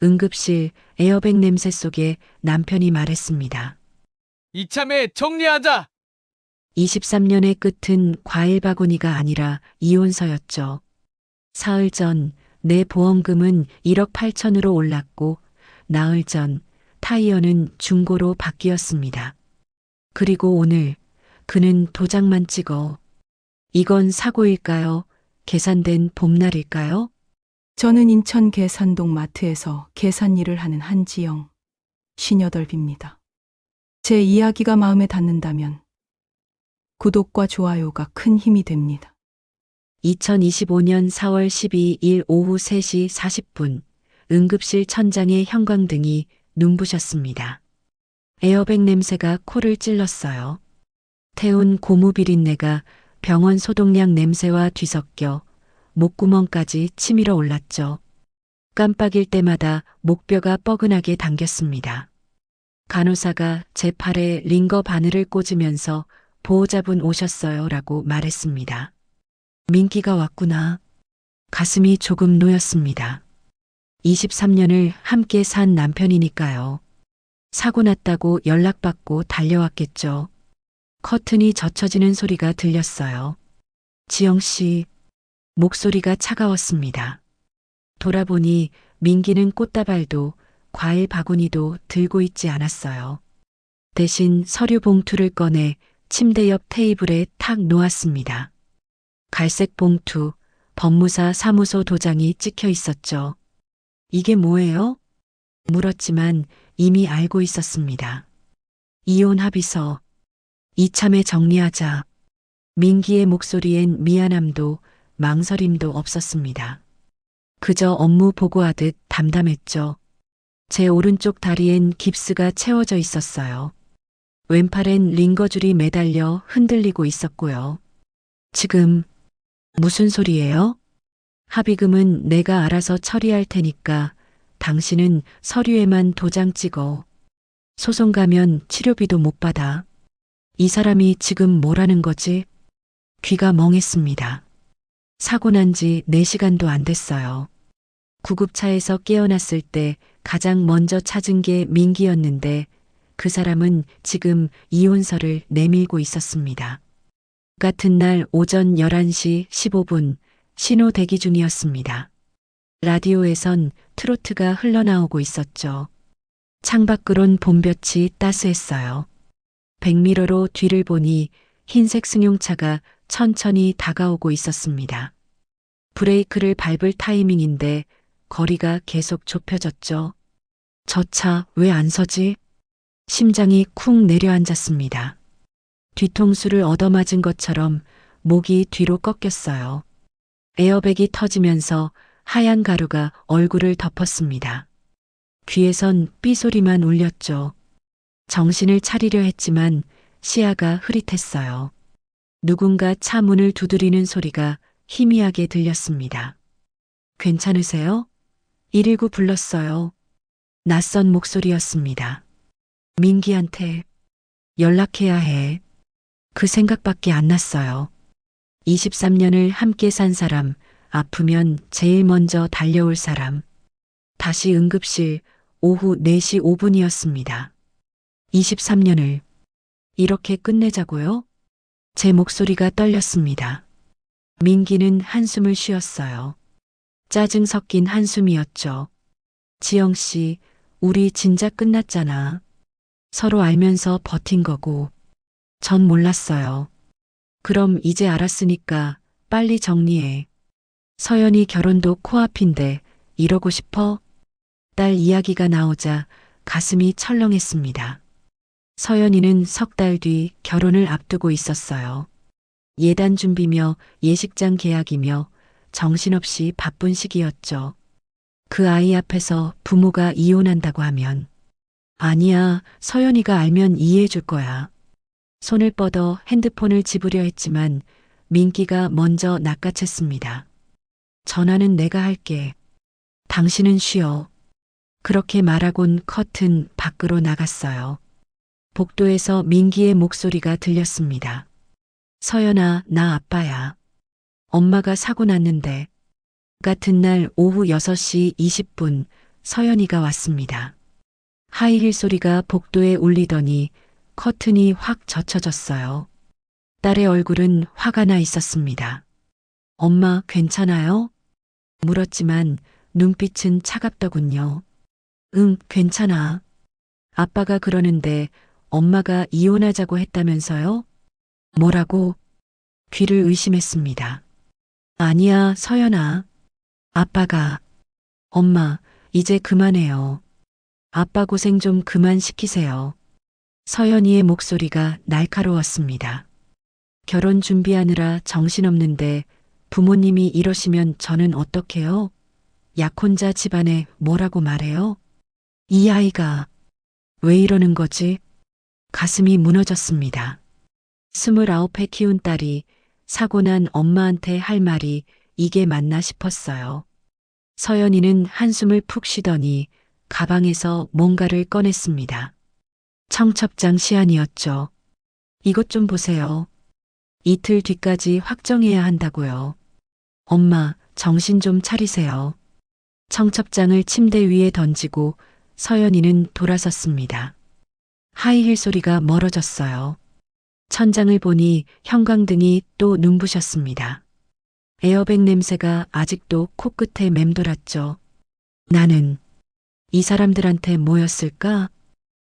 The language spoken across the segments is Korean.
응급실 에어백 냄새 속에 남편이 말했습니다. 이참에 정리하자. 23년의 끝은 과일 바구니가 아니라 이혼서였죠. 사흘 전 내 보험금은 1억 8천으로 올랐고 나흘 전 타이어는 중고로 바뀌었습니다. 그리고 오늘 그는 도장만 찍어 이건 사고일까요? 계산된 봄날일까요? 저는 인천 계산동 마트에서 계산 일을 하는 한지영, 58입니다. 제 이야기가 마음에 닿는다면 구독과 좋아요가 큰 힘이 됩니다. 2025년 4월 12일 오후 3시 40분 응급실 천장에 형광등이 눈부셨습니다. 에어백 냄새가 코를 찔렀어요. 태운 고무 비린내가 병원 소독약 냄새와 뒤섞여 목구멍까지 치밀어 올랐죠. 깜빡일 때마다 목뼈가 뻐근하게 당겼습니다. 간호사가 제 팔에 링거 바늘을 꽂으면서 보호자분 오셨어요 라고 말했습니다. 민기가 왔구나. 가슴이 조금 놓였습니다. 23년을 함께 산 남편이니까요. 사고 났다고 연락받고 달려왔겠죠. 커튼이 젖혀지는 소리가 들렸어요. 지영 씨, 목소리가 차가웠습니다. 돌아보니 민기는 꽃다발도 과일 바구니도 들고 있지 않았어요. 대신 서류 봉투를 꺼내 침대 옆 테이블에 탁 놓았습니다. 갈색 봉투, 법무사 사무소 도장이 찍혀 있었죠. 이게 뭐예요? 물었지만 이미 알고 있었습니다. 이혼 합의서. 이참에 정리하자. 민기의 목소리엔 미안함도 망설임도 없었습니다. 그저 업무 보고하듯 담담했죠. 제 오른쪽 다리엔 깁스가 채워져 있었어요. 왼팔엔 링거줄이 매달려 흔들리고 있었고요. 지금 무슨 소리예요? 합의금은 내가 알아서 처리할 테니까 당신은 서류에만 도장 찍어. 소송 가면 치료비도 못 받아. 이 사람이 지금 뭐라는 거지? 귀가 멍했습니다. 사고 난 지 4시간도 안 됐어요. 구급차에서 깨어났을 때 가장 먼저 찾은 게 민기였는데 그 사람은 지금 이혼서를 내밀고 있었습니다. 같은 날 오전 11시 15분 신호 대기 중이었습니다. 라디오에선 트로트가 흘러나오고 있었죠. 창밖으론 봄볕이 따스했어요. 백미러로 뒤를 보니 흰색 승용차가 천천히 다가오고 있었습니다. 브레이크를 밟을 타이밍인데 거리가 계속 좁혀졌죠. 저 차 왜 안 서지? 심장이 쿵 내려앉았습니다. 뒤통수를 얻어맞은 것처럼 목이 뒤로 꺾였어요. 에어백이 터지면서 하얀 가루가 얼굴을 덮었습니다. 귀에선 삐소리만 울렸죠. 정신을 차리려 했지만 시야가 흐릿했어요. 누군가 차 문을 두드리는 소리가 희미하게 들렸습니다. 괜찮으세요? 119 불렀어요. 낯선 목소리였습니다. 민기한테 연락해야 해. 그 생각밖에 안 났어요. 23년을 함께 산 사람, 아프면 제일 먼저 달려올 사람. 다시 응급실 오후 4시 5분이었습니다. 23년을 이렇게 끝내자고요? 제 목소리가 떨렸습니다. 민기는 한숨을 쉬었어요. 짜증 섞인 한숨이었죠. 지영 씨, 우리 진작 끝났잖아. 서로 알면서 버틴 거고. 전 몰랐어요. 그럼 이제 알았으니까 빨리 정리해. 서연이 결혼도 코앞인데 이러고 싶어? 딸 이야기가 나오자 가슴이 철렁했습니다. 서연이는 석 달 뒤 결혼을 앞두고 있었어요. 예단 준비며 예식장 계약이며 정신없이 바쁜 시기였죠. 그 아이 앞에서 부모가 이혼한다고 하면 아니야, 서연이가 알면 이해해 줄 거야. 손을 뻗어 핸드폰을 집으려 했지만 민기가 먼저 낚아챘습니다. 전화는 내가 할게. 당신은 쉬어. 그렇게 말하곤 커튼 밖으로 나갔어요. 복도에서 민기의 목소리가 들렸습니다. 서연아, 나 아빠야. 엄마가 사고 났는데. 같은 날 오후 6시 20분 서연이가 왔습니다. 하이힐 소리가 복도에 울리더니 커튼이 확 젖혀졌어요. 딸의 얼굴은 화가 나 있었습니다. 엄마 괜찮아요? 물었지만 눈빛은 차갑더군요. 응, 괜찮아. 아빠가 그러는데 엄마가 이혼하자고 했다면서요? 뭐라고? 귀를 의심했습니다. 아니야, 서연아. 아빠가. 엄마, 이제 그만해요. 아빠 고생 좀 그만 시키세요. 서연이의 목소리가 날카로웠습니다. 결혼 준비하느라 정신없는데 부모님이 이러시면 저는 어떡해요? 약혼자 집안에 뭐라고 말해요? 이 아이가 왜 이러는 거지? 가슴이 무너졌습니다. 29에 키운 딸이 사고 난 엄마한테 할 말이 이게 맞나 싶었어요. 서연이는 한숨을 푹 쉬더니 가방에서 뭔가를 꺼냈습니다. 청첩장 시안이었죠. 이것 좀 보세요. 이틀 뒤까지 확정해야 한다고요. 엄마, 정신 좀 차리세요. 청첩장을 침대 위에 던지고 서연이는 돌아섰습니다. 하이힐 소리가 멀어졌어요. 천장을 보니 형광등이 또 눈부셨습니다. 에어백 냄새가 아직도 코끝에 맴돌았죠. 나는 이 사람들한테 뭐였을까?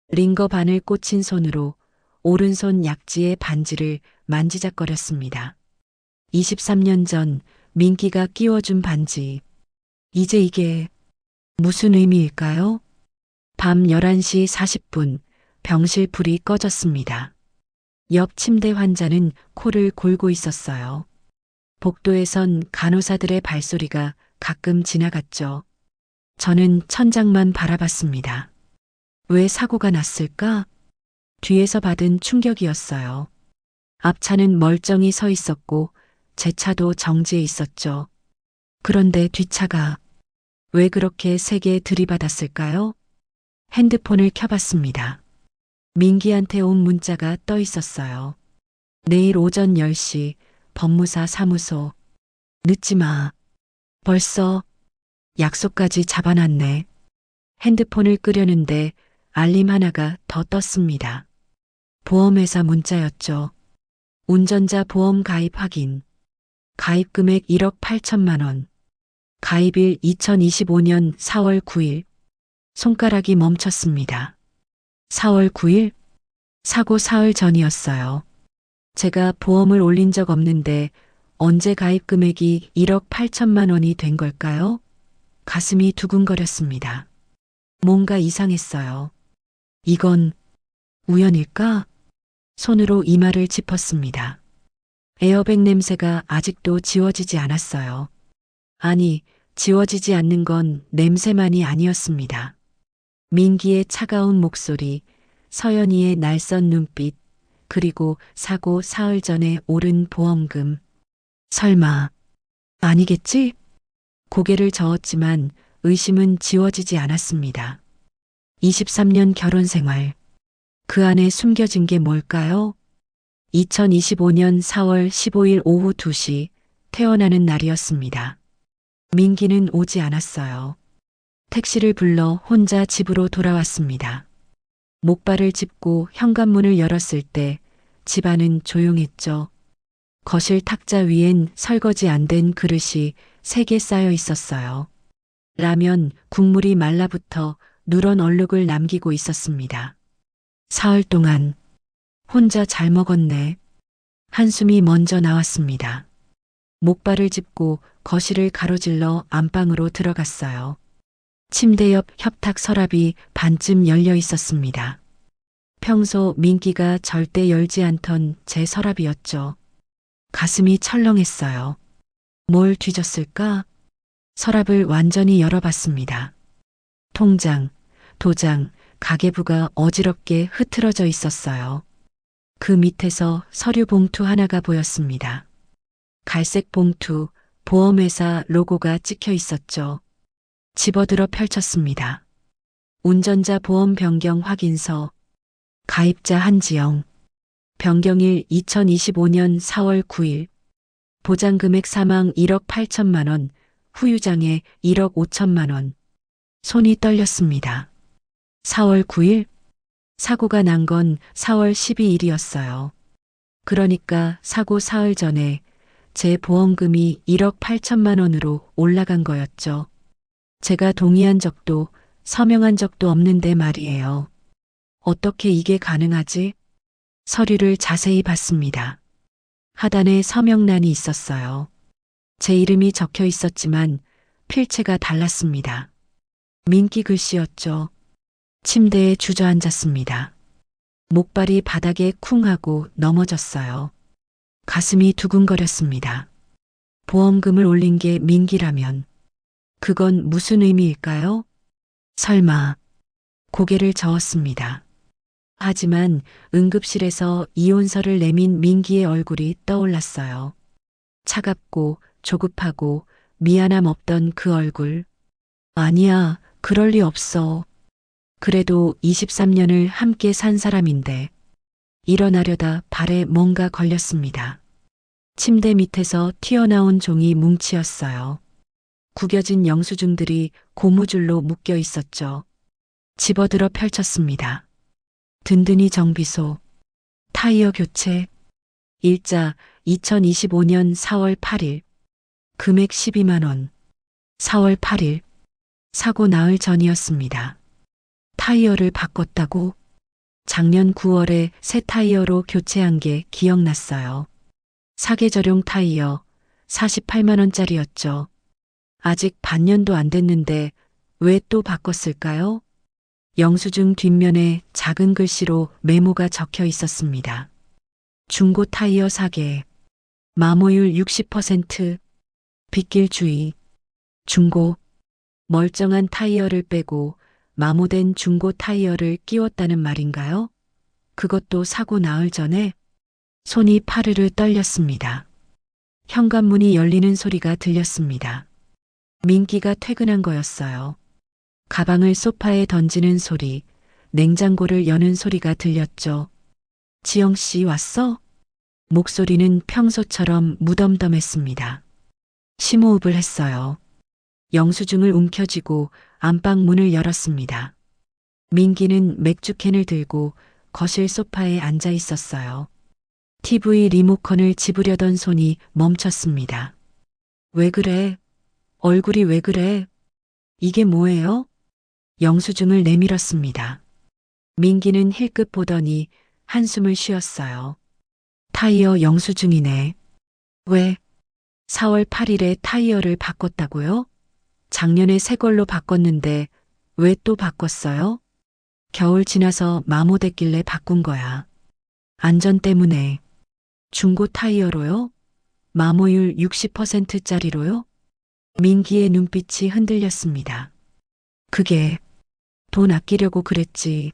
링거 바늘 꽂힌 손으로 오른손 약지의 반지를 만지작거렸습니다. 23년 전 민기가 끼워준 반지. 이제 이게 무슨 의미일까요? 밤 11시 40분 병실 불이 꺼졌습니다. 옆 침대 환자는 코를 골고 있었어요. 복도에선 간호사들의 발소리가 가끔 지나갔죠. 저는 천장만 바라봤습니다. 왜 사고가 났을까? 뒤에서 받은 충격이었어요. 앞차는 멀쩡히 서 있었고 제 차도 정지해 있었죠. 그런데 뒷차가 왜 그렇게 세게 들이받았을까요? 핸드폰을 켜봤습니다. 민기한테 온 문자가 떠 있었어요. 내일 오전 10시 법무사 사무소. 늦지 마. 벌써 약속까지 잡아놨네. 핸드폰을 끄려는데 알림 하나가 더 떴습니다. 보험회사 문자였죠. 운전자 보험 가입 확인. 가입 금액 1억 8천만 원. 가입일 2025년 4월 9일. 손가락이 멈췄습니다. 4월 9일? 사고 사흘 전이었어요. 제가 보험을 올린 적 없는데 언제 가입 금액이 1억 8천만 원이 된 걸까요? 가슴이 두근거렸습니다. 뭔가 이상했어요. 이건 우연일까? 손으로 이마를 짚었습니다. 에어백 냄새가 아직도 지워지지 않았어요. 아니, 지워지지 않는 건 냄새만이 아니었습니다. 민기의 차가운 목소리, 서연이의 날선 눈빛, 그리고 사고 사흘 전에 오른 보험금. 설마, 아니겠지? 고개를 저었지만 의심은 지워지지 않았습니다. 23년 결혼 생활. 그 안에 숨겨진 게 뭘까요? 2025년 4월 15일 오후 2시 태어나는 날이었습니다. 민기는 오지 않았어요. 택시를 불러 혼자 집으로 돌아왔습니다. 목발을 짚고 현관문을 열었을 때 집안은 조용했죠. 거실 탁자 위엔 설거지 안 된 그릇이 3개 쌓여 있었어요. 라면 국물이 말라붙어 누런 얼룩을 남기고 있었습니다. 사흘 동안 혼자 잘 먹었네. 한숨이 먼저 나왔습니다. 목발을 짚고 거실을 가로질러 안방으로 들어갔어요. 침대 옆 협탁 서랍이 반쯤 열려 있었습니다. 평소 민기가 절대 열지 않던 제 서랍이었죠. 가슴이 철렁했어요. 뭘 뒤졌을까? 서랍을 완전히 열어봤습니다. 통장, 도장, 가계부가 어지럽게 흐트러져 있었어요. 그 밑에서 서류 봉투 하나가 보였습니다. 갈색 봉투, 보험회사 로고가 찍혀 있었죠. 집어들어 펼쳤습니다. 운전자 보험 변경 확인서, 가입자 한지영, 변경일 2025년 4월 9일, 보장금액 사망 1억 8천만 원, 후유장애 1억 5천만 원. 손이 떨렸습니다. 4월 9일? 사고가 난 건 4월 12일이었어요. 그러니까 사고 사흘 전에 제 보험금이 1억 8천만 원으로 올라간 거였죠. 제가 동의한 적도 서명한 적도 없는데 말이에요. 어떻게 이게 가능하지? 서류를 자세히 봤습니다. 하단에 서명란이 있었어요. 제 이름이 적혀 있었지만 필체가 달랐습니다. 민기 글씨였죠. 침대에 주저앉았습니다. 목발이 바닥에 쿵 하고 넘어졌어요. 가슴이 두근거렸습니다. 보험금을 올린 게 민기라면 그건 무슨 의미일까요? 설마. 고개를 저었습니다. 하지만 응급실에서 이혼서를 내민 민기의 얼굴이 떠올랐어요. 차갑고 조급하고 미안함 없던 그 얼굴. 아니야, 그럴 리 없어. 그래도 23년을 함께 산 사람인데. 일어나려다 발에 뭔가 걸렸습니다. 침대 밑에서 튀어나온 종이 뭉치였어요. 구겨진 영수증들이 고무줄로 묶여 있었죠. 집어들어 펼쳤습니다. 든든히 정비소, 타이어 교체, 일자 2025년 4월 8일, 금액 12만 원, 4월 8일, 사고 나흘 전이었습니다. 타이어를 바꿨다고? 작년 9월에 새 타이어로 교체한 게 기억났어요. 사계절용 타이어 48만 원짜리였죠. 아직 반년도 안 됐는데 왜 또 바꿨을까요? 영수증 뒷면에 작은 글씨로 메모가 적혀 있었습니다. 중고 타이어 사계, 마모율 60%, 빗길 주의, 중고, 멀쩡한 타이어를 빼고 마모된 중고 타이어를 끼웠다는 말인가요? 그것도 사고 나흘 전에? 손이 파르르 떨렸습니다. 현관문이 열리는 소리가 들렸습니다. 민기가 퇴근한 거였어요. 가방을 소파에 던지는 소리, 냉장고를 여는 소리가 들렸죠. 지영 씨 왔어? 목소리는 평소처럼 무덤덤했습니다. 심호흡을 했어요. 영수증을 움켜쥐고 안방 문을 열었습니다. 민기는 맥주캔을 들고 거실 소파에 앉아 있었어요. TV 리모컨을 집으려던 손이 멈췄습니다. 왜 그래? 얼굴이 왜 그래? 이게 뭐예요? 영수증을 내밀었습니다. 민기는 힐끗 보더니 한숨을 쉬었어요. 타이어 영수증이네. 왜? 4월 8일에 타이어를 바꿨다고요? 작년에 새 걸로 바꿨는데 왜 또 바꿨어요? 겨울 지나서 마모됐길래 바꾼 거야. 안전 때문에. 중고 타이어로요? 마모율 60%짜리로요? 민기의 눈빛이 흔들렸습니다. 그게 돈 아끼려고 그랬지.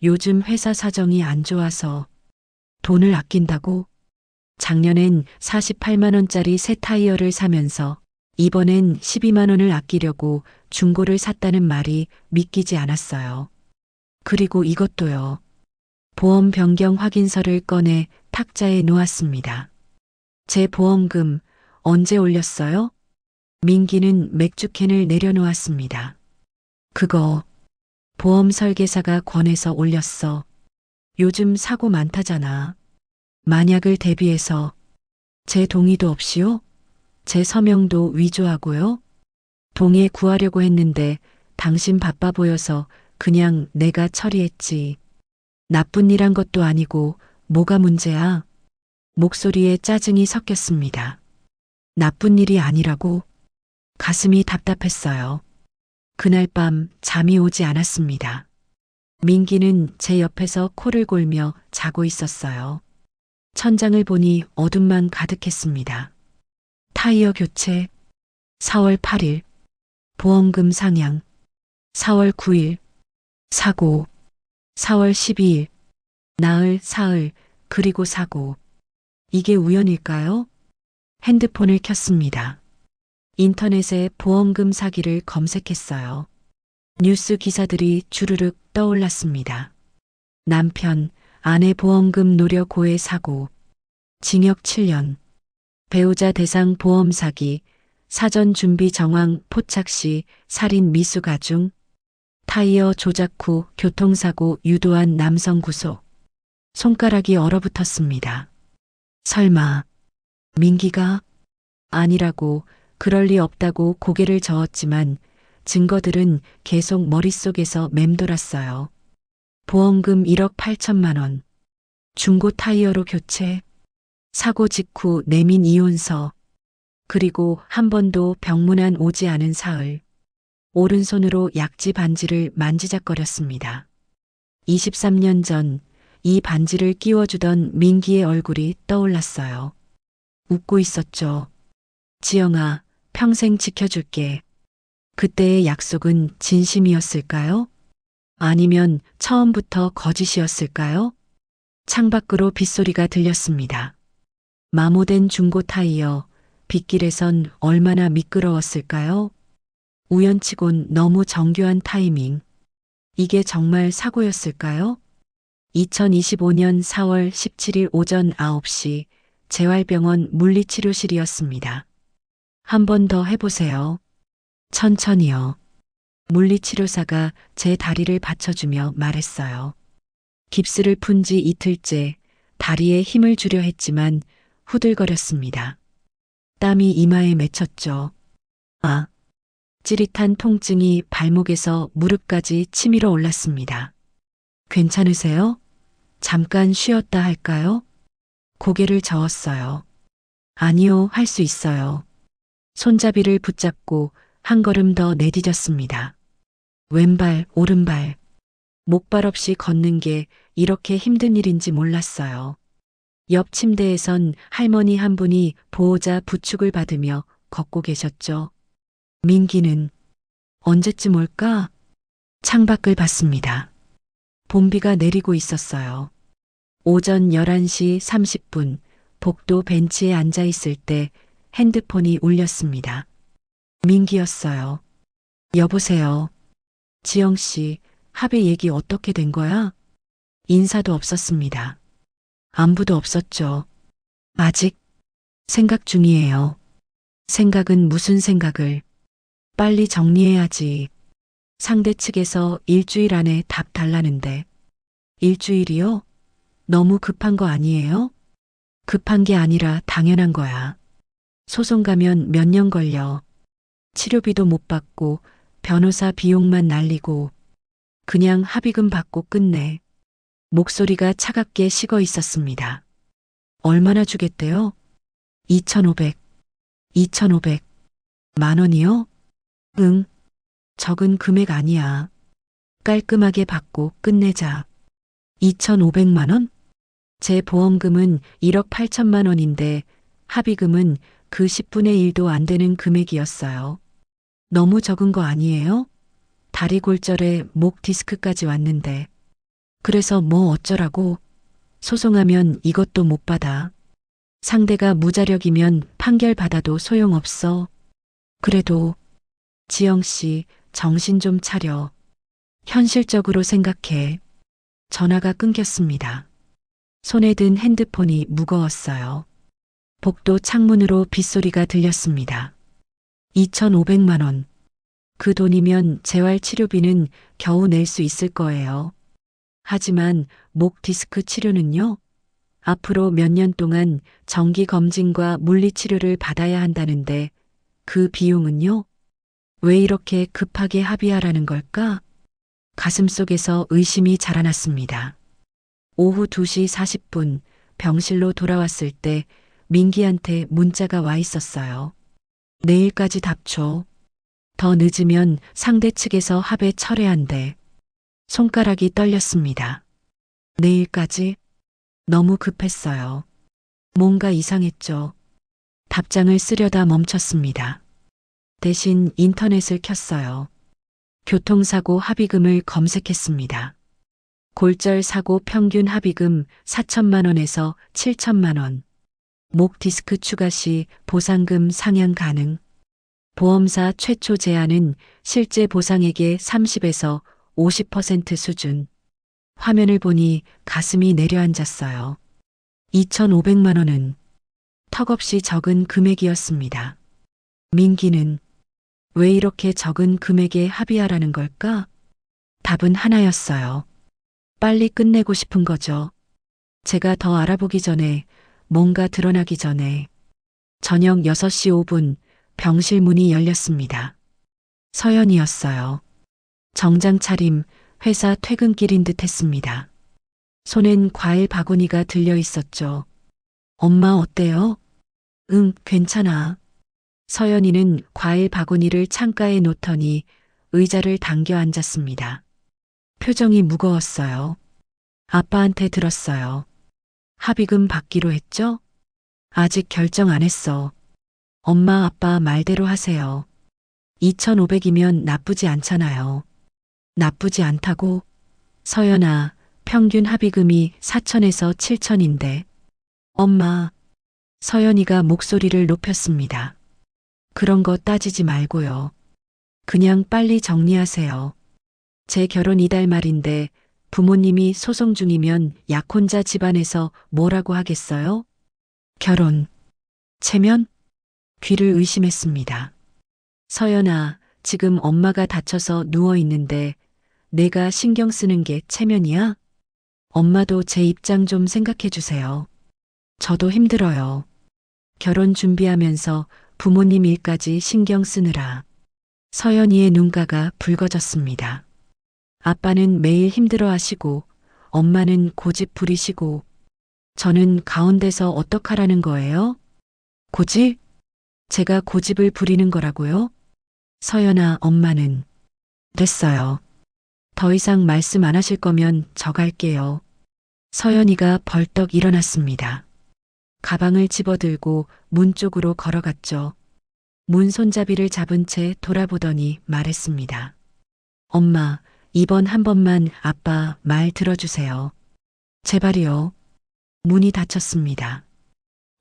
요즘 회사 사정이 안 좋아서 돈을 아낀다고? 작년엔 48만 원짜리 새 타이어를 사면서 이번엔 12만 원을 아끼려고 중고를 샀다는 말이 믿기지 않았어요. 그리고 이것도요. 보험 변경 확인서를 꺼내 탁자에 놓았습니다. 제 보험금 언제 올렸어요? 민기는 맥주캔을 내려놓았습니다. 그거 보험 설계사가 권해서 올렸어. 요즘 사고 많다잖아. 만약을 대비해서 제 동의도 없이요? 제 서명도 위조하고요? 동의 구하려고 했는데 당신 바빠 보여서 그냥 내가 처리했지. 나쁜 일 한 것도 아니고 뭐가 문제야? 목소리에 짜증이 섞였습니다. 나쁜 일이 아니라고? 가슴이 답답했어요. 그날 밤 잠이 오지 않았습니다. 민기는 제 옆에서 코를 골며 자고 있었어요. 천장을 보니 어둠만 가득했습니다. 타이어 교체, 4월 8일, 보험금 상향, 4월 9일, 사고, 4월 12일, 나흘, 사흘, 그리고 사고. 이게 우연일까요? 핸드폰을 켰습니다. 인터넷에 보험금 사기를 검색했어요. 뉴스 기사들이 주르륵 떠올랐습니다. 남편, 아내 보험금 노려 고해 사고, 징역 7년, 배우자 대상 보험 사기, 사전 준비 정황 포착 시 살인 미수 가중, 타이어 조작 후 교통사고 유도한 남성 구속. 손가락이 얼어붙었습니다. 설마 민기가? 아니라고, 그럴 리 없다고 고개를 저었지만 증거들은 계속 머릿속에서 맴돌았어요. 보험금 1억 8천만 원, 중고 타이어로 교체, 사고 직후 내민 이혼서, 그리고 한 번도 병문안 오지 않은 사흘. 오른손으로 약지 반지를 만지작거렸습니다. 23년 전 이 반지를 끼워주던 민기의 얼굴이 떠올랐어요. 웃고 있었죠. 지영아, 평생 지켜줄게. 그때의 약속은 진심이었을까요? 아니면 처음부터 거짓이었을까요? 창밖으로 빗소리가 들렸습니다. 마모된 중고 타이어, 빗길에선 얼마나 미끄러웠을까요? 우연치곤 너무 정교한 타이밍. 이게 정말 사고였을까요? 2025년 4월 17일 오전 9시 재활병원 물리치료실이었습니다. 한 번 더 해보세요. 천천히요. 물리치료사가 제 다리를 받쳐주며 말했어요. 깁스를 푼 지 이틀째 다리에 힘을 주려 했지만 후들거렸습니다. 땀이 이마에 맺혔죠. 아, 찌릿한 통증이 발목에서 무릎까지 치밀어 올랐습니다. 괜찮으세요? 잠깐 쉬었다 할까요? 고개를 저었어요. 아니요, 할 수 있어요. 손잡이를 붙잡고 한 걸음 더 내디뎠습니다. 왼발, 오른발. 목발 없이 걷는 게 이렇게 힘든 일인지 몰랐어요. 옆 침대에선 할머니 한 분이 보호자 부축을 받으며 걷고 계셨죠. 민기는 언제쯤 올까? 창밖을 봤습니다. 봄비가 내리고 있었어요. 오전 11시 30분 복도 벤치에 앉아 있을 때 핸드폰이 울렸습니다. 민기였어요. 여보세요. 지영 씨, 합의 얘기 어떻게 된 거야? 인사도 없었습니다. 안부도 없었죠. 아직 생각 중이에요. 생각은 무슨 생각을? 빨리 정리해야지. 상대 측에서 일주일 안에 답 달라는데. 일주일이요? 너무 급한 거 아니에요? 급한 게 아니라 당연한 거야. 소송 가면 몇 년 걸려. 치료비도 못 받고 변호사 비용만 날리고 그냥 합의금 받고 끝내. 목소리가 차갑게 식어 있었습니다. 얼마나 주겠대요? 2,500. 2,500. 만 원이요? 응. 적은 금액 아니야. 깔끔하게 받고 끝내자. 2,500만 원? 제 보험금은 1억 8천만 원인데 합의금은 그 10분의 1도 안 되는 금액이었어요. 너무 적은 거 아니에요? 다리 골절에 목 디스크까지 왔는데. 그래서 뭐 어쩌라고? 소송하면 이것도 못 받아. 상대가 무자력이면 판결 받아도 소용없어. 그래도 지영 씨, 정신 좀 차려. 현실적으로 생각해. 전화가 끊겼습니다. 손에 든 핸드폰이 무거웠어요. 복도 창문으로 빗소리가 들렸습니다. 2,500만 원. 그 돈이면 재활치료비는 겨우 낼 수 있을 거예요. 하지만 목 디스크 치료는요? 앞으로 몇 년 동안 정기 검진과 물리치료를 받아야 한다는데 그 비용은요? 왜 이렇게 급하게 합의하라는 걸까? 가슴속에서 의심이 자라났습니다. 오후 2시 40분 병실로 돌아왔을 때 민기한테 문자가 와 있었어요. 내일까지 답 줘. 더 늦으면 상대 측에서 합의 철회한대. 손가락이 떨렸습니다. 내일까지? 너무 급했어요. 뭔가 이상했죠. 답장을 쓰려다 멈췄습니다. 대신 인터넷을 켰어요. 교통사고 합의금을 검색했습니다. 골절 사고 평균 합의금 4천만 원에서 7천만 원. 목 디스크 추가 시 보상금 상향 가능. 보험사 최초 제한은 실제 보상액의 30에서 50% 수준. 화면을 보니 가슴이 내려앉았어요. 2,500만 원은 턱없이 적은 금액이었습니다. 민기는 왜 이렇게 적은 금액에 합의하라는 걸까? 답은 하나였어요. 빨리 끝내고 싶은 거죠. 제가 더 알아보기 전에, 뭔가 드러나기 전에. 저녁 6시 5분 병실 문이 열렸습니다. 서연이었어요. 정장 차림, 회사 퇴근길인 듯 했습니다. 손엔 과일 바구니가 들려 있었죠. 엄마 어때요? 응, 괜찮아. 서연이는 과일 바구니를 창가에 놓더니 의자를 당겨 앉았습니다. 표정이 무거웠어요. 아빠한테 들었어요. 합의금 받기로 했죠? 아직 결정 안 했어. 엄마 아빠 말대로 하세요. 2,500이면 나쁘지 않잖아요. 나쁘지 않다고? 서연아, 평균 합의금이 4,000에서 7,000인데. 엄마. 서연이가 목소리를 높였습니다. 그런 거 따지지 말고요. 그냥 빨리 정리하세요. 제 결혼 이달 말인데 부모님이 소송 중이면 약혼자 집안에서 뭐라고 하겠어요? 결혼. 체면? 귀를 의심했습니다. 서연아, 지금 엄마가 다쳐서 누워 있는데 내가 신경 쓰는 게 체면이야? 엄마도 제 입장 좀 생각해 주세요. 저도 힘들어요. 결혼 준비하면서 부모님 일까지 신경 쓰느라. 서연이의 눈가가 붉어졌습니다. 아빠는 매일 힘들어 하시고 엄마는 고집 부리시고 저는 가운데서 어떡하라는 거예요? 고집? 제가 고집을 부리는 거라고요? 서연아, 엄마는. 됐어요. 더 이상 말씀 안 하실 거면 저 갈게요. 서연이가 벌떡 일어났습니다. 가방을 집어들고 문 쪽으로 걸어갔죠. 문 손잡이를 잡은 채 돌아보더니 말했습니다. 엄마, 이번 한 번만 아빠 말 들어주세요. 제발이요. 문이 닫혔습니다.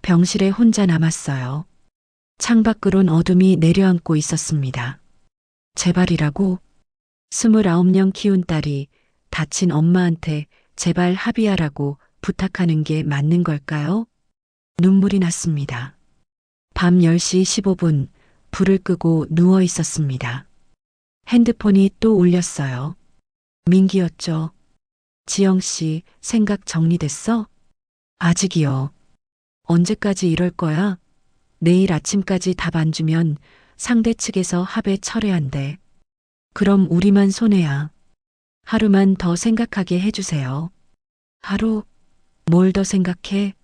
병실에 혼자 남았어요. 창밖으론 어둠이 내려앉고 있었습니다. 제발이라고? 29년 키운 딸이 다친 엄마한테 제발 합의하라고 부탁하는 게 맞는 걸까요? 눈물이 났습니다. 밤 10시 15분 불을 끄고 누워 있었습니다. 핸드폰이 또 울렸어요. 민기였죠. 지영 씨, 생각 정리됐어? 아직이요. 언제까지 이럴 거야? 내일 아침까지 답 안 주면 상대 측에서 합의 철회한대. 그럼 우리만 손해야. 하루만 더 생각하게 해주세요. 하루? 뭘 더 생각해?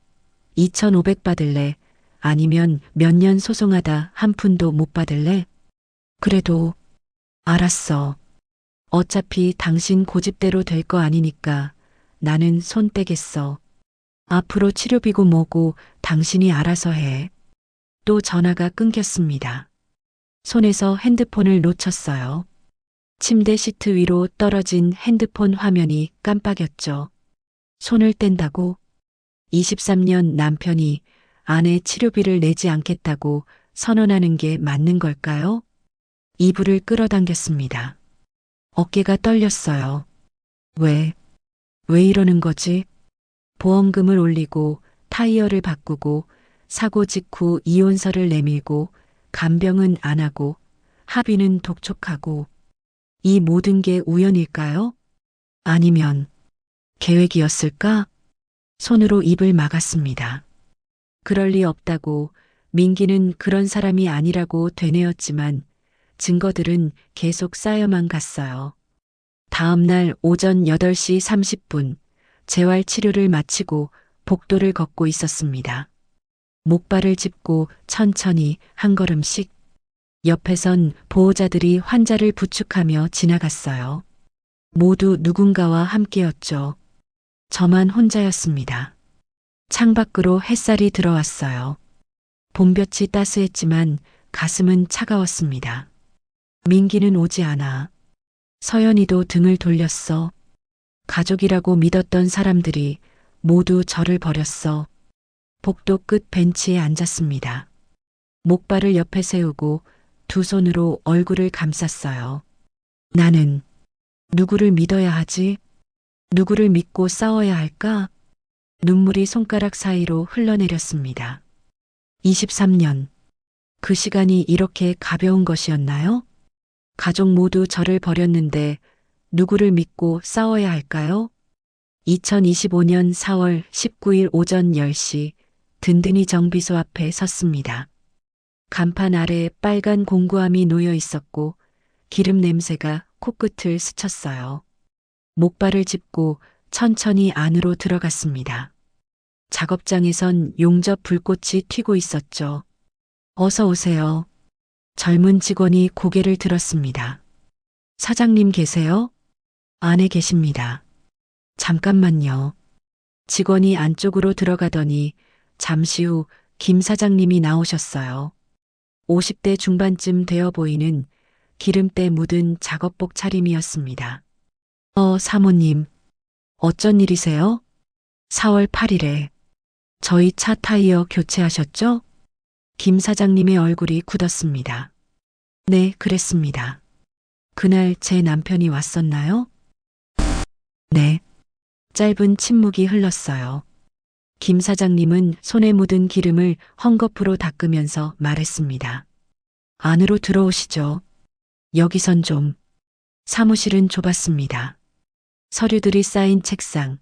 2,500 받을래? 아니면 몇 년 소송하다 한 푼도 못 받을래? 그래도 알았어. 어차피 당신 고집대로 될 거 아니니까 나는 손 떼겠어. 앞으로 치료비고 뭐고 당신이 알아서 해. 또 전화가 끊겼습니다. 손에서 핸드폰을 놓쳤어요. 침대 시트 위로 떨어진 핸드폰 화면이 깜빡였죠. 손을 뗀다고? 23년 남편이 아내 치료비를 내지 않겠다고 선언하는 게 맞는 걸까요? 이불을 끌어당겼습니다. 어깨가 떨렸어요. 왜 이러는 거지? 보험금을 올리고 타이어를 바꾸고 사고 직후 이혼서를 내밀고 간병은 안 하고 합의는 독촉하고 이 모든 게 우연일까요? 아니면 계획이었을까? 손으로 입을 막았습니다. 그럴 리 없다고 민기는 그런 사람이 아니라고 되뇌었지만 증거들은 계속 쌓여만 갔어요. 다음 날 오전 8시 30분 재활 치료를 마치고 복도를 걷고 있었습니다. 목발을 짚고 천천히 한 걸음씩 옆에선 보호자들이 환자를 부축하며 지나갔어요. 모두 누군가와 함께였죠. 저만 혼자였습니다. 창밖으로 햇살이 들어왔어요. 봄볕이 따스했지만 가슴은 차가웠습니다. 민기는 오지 않아. 서연이도 등을 돌렸어. 가족이라고 믿었던 사람들이 모두 저를 버렸어. 복도 끝 벤치에 앉았습니다. 목발을 옆에 세우고 두 손으로 얼굴을 감쌌어요. 나는 누구를 믿어야 하지? 누구를 믿고 싸워야 할까? 눈물이 손가락 사이로 흘러내렸습니다. 23년. 그 시간이 이렇게 가벼운 것이었나요? 가족 모두 저를 버렸는데 누구를 믿고 싸워야 할까요? 2025년 4월 19일 오전 10시 든든히 정비소 앞에 섰습니다. 간판 아래 빨간 공구함이 놓여 있었고 기름 냄새가 코끝을 스쳤어요. 목발을 짚고 천천히 안으로 들어갔습니다. 작업장에선 용접 불꽃이 튀고 있었죠. 어서 오세요. 젊은 직원이 고개를 들었습니다. 사장님 계세요? 안에 계십니다. 잠깐만요. 직원이 안쪽으로 들어가더니 잠시 후 김 사장님이 나오셨어요. 50대 중반쯤 되어 보이는 기름때 묻은 작업복 차림이었습니다. 사모님, 어쩐 일이세요? 4월 8일에 저희 차 타이어 교체하셨죠? 김 사장님의 얼굴이 굳었습니다. 네, 그랬습니다. 그날 제 남편이 왔었나요? 네. 짧은 침묵이 흘렀어요. 김 사장님은 손에 묻은 기름을 헝겊으로 닦으면서 말했습니다. 안으로 들어오시죠. 여기선 좀. 사무실은 좁았습니다. 서류들이 쌓인 책상,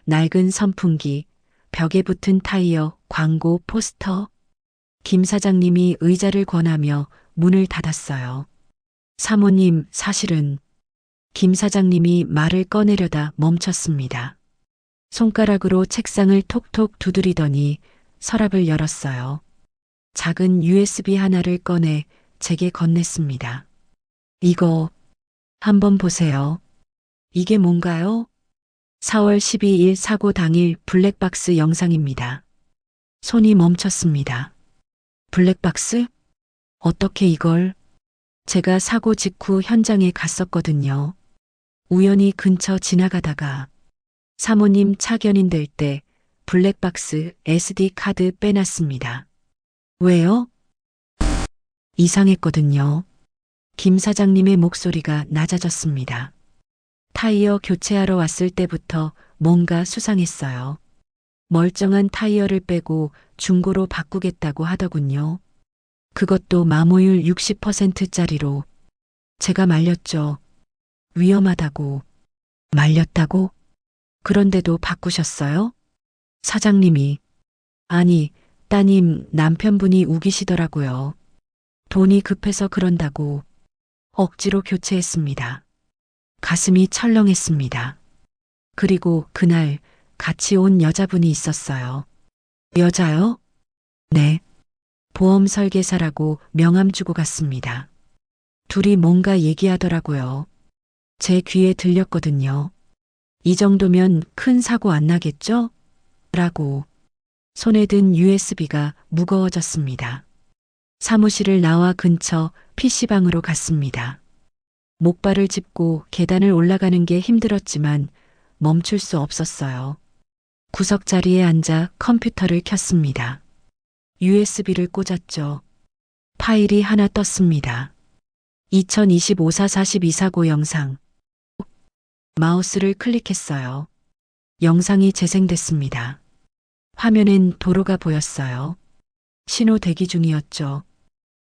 낡은 선풍기, 벽에 붙은 타이어, 광고, 포스터. 김 사장님이 의자를 권하며 문을 닫았어요. 사모님, 사실은 김 사장님이 말을 꺼내려다 멈췄습니다. 손가락으로 책상을 톡톡 두드리더니 서랍을 열었어요. 작은 USB 하나를 꺼내 제게 건넸습니다. 이거 한번 보세요. 이게 뭔가요? 4월 12일 사고 당일 블랙박스 영상입니다. 손이 멈췄습니다. 블랙박스? 어떻게 이걸? 제가 사고 직후 현장에 갔었거든요. 우연히 근처 지나가다가 사모님 차 견인될 때 블랙박스 SD 카드 빼놨습니다. 왜요? 이상했거든요. 김 사장님의 목소리가 낮아졌습니다. 타이어 교체하러 왔을 때부터 뭔가 수상했어요. 멀쩡한 타이어를 빼고 중고로 바꾸겠다고 하더군요. 그것도 마모율 60%짜리로. 제가 말렸죠. 위험하다고. 말렸다고? 그런데도 바꾸셨어요? 사장님이. 아니, 따님 남편분이 우기시더라고요. 돈이 급해서 그런다고. 억지로 교체했습니다. 가슴이 철렁했습니다. 그리고 그날 같이 온 여자분이 있었어요. 여자요? 네. 보험 설계사라고 명함 주고 갔습니다. 둘이 뭔가 얘기하더라고요. 제 귀에 들렸거든요. 이 정도면 큰 사고 안 나겠죠? 라고. 손에 든 USB가 무거워졌습니다. 사무실을 나와 근처 PC방으로 갔습니다. 목발을 짚고 계단을 올라가는 게 힘들었지만 멈출 수 없었어요. 구석자리에 앉아 컴퓨터를 켰습니다. USB를 꽂았죠. 파일이 하나 떴습니다. 2025-442 사고 영상. 마우스를 클릭했어요. 영상이 재생됐습니다. 화면엔 도로가 보였어요. 신호 대기 중이었죠.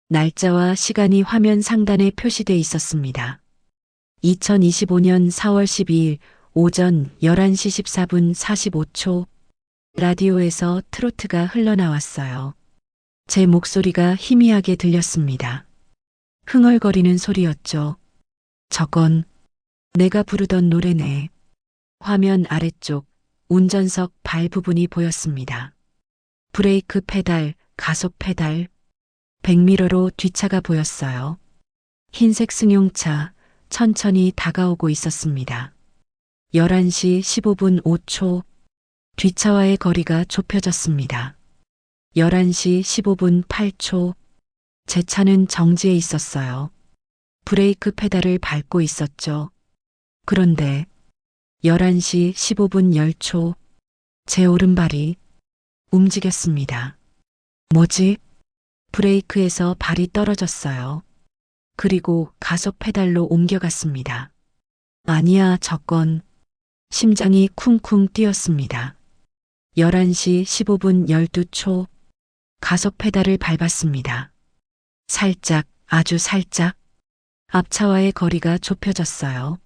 날짜와 시간이 화면 상단에 표시돼 있었습니다. 2025년 4월 12일 오전 11시 14분 45초 라디오에서 트로트가 흘러나왔어요. 제 목소리가 희미하게 들렸습니다. 흥얼거리는 소리였죠. 저건 내가 부르던 노래네. 화면 아래쪽 운전석 발 부분이 보였습니다. 브레이크 페달, 가속 페달, 백미러로 뒷차가 보였어요. 흰색 승용차 천천히 다가오고 있었습니다. 11시 15분 5초 뒷차와의 거리가 좁혀졌습니다. 11시 15분 8초 제 차는 정지해 있었어요. 브레이크 페달을 밟고 있었죠. 그런데 11시 15분 10초 제 오른발이 움직였습니다. 뭐지? 브레이크에서 발이 떨어졌어요. 그리고 가속 페달로 옮겨갔습니다. 아니야, 저건. 심장이 쿵쿵 뛰었습니다. 11시 15분 12초 가속 페달을 밟았습니다. 살짝, 아주 살짝. 앞차와의 거리가 좁혀졌어요.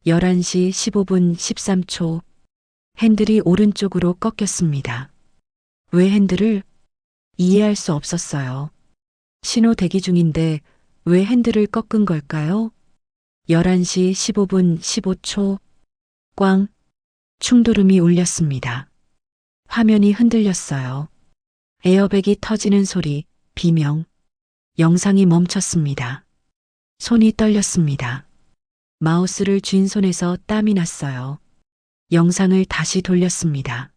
11시 15분 13초. 핸들이 오른쪽으로 꺾였습니다. 왜 핸들을? 이해할 수 없었어요. 신호 대기 중인데 왜 핸들을 꺾은 걸까요? 11시 15분 15초. 꽝. 충돌음이 울렸습니다. 화면이 흔들렸어요. 에어백이 터지는 소리, 비명. 영상이 멈췄습니다. 손이 떨렸습니다. 마우스를 쥔 손에서 땀이 났어요. 영상을 다시 돌렸습니다.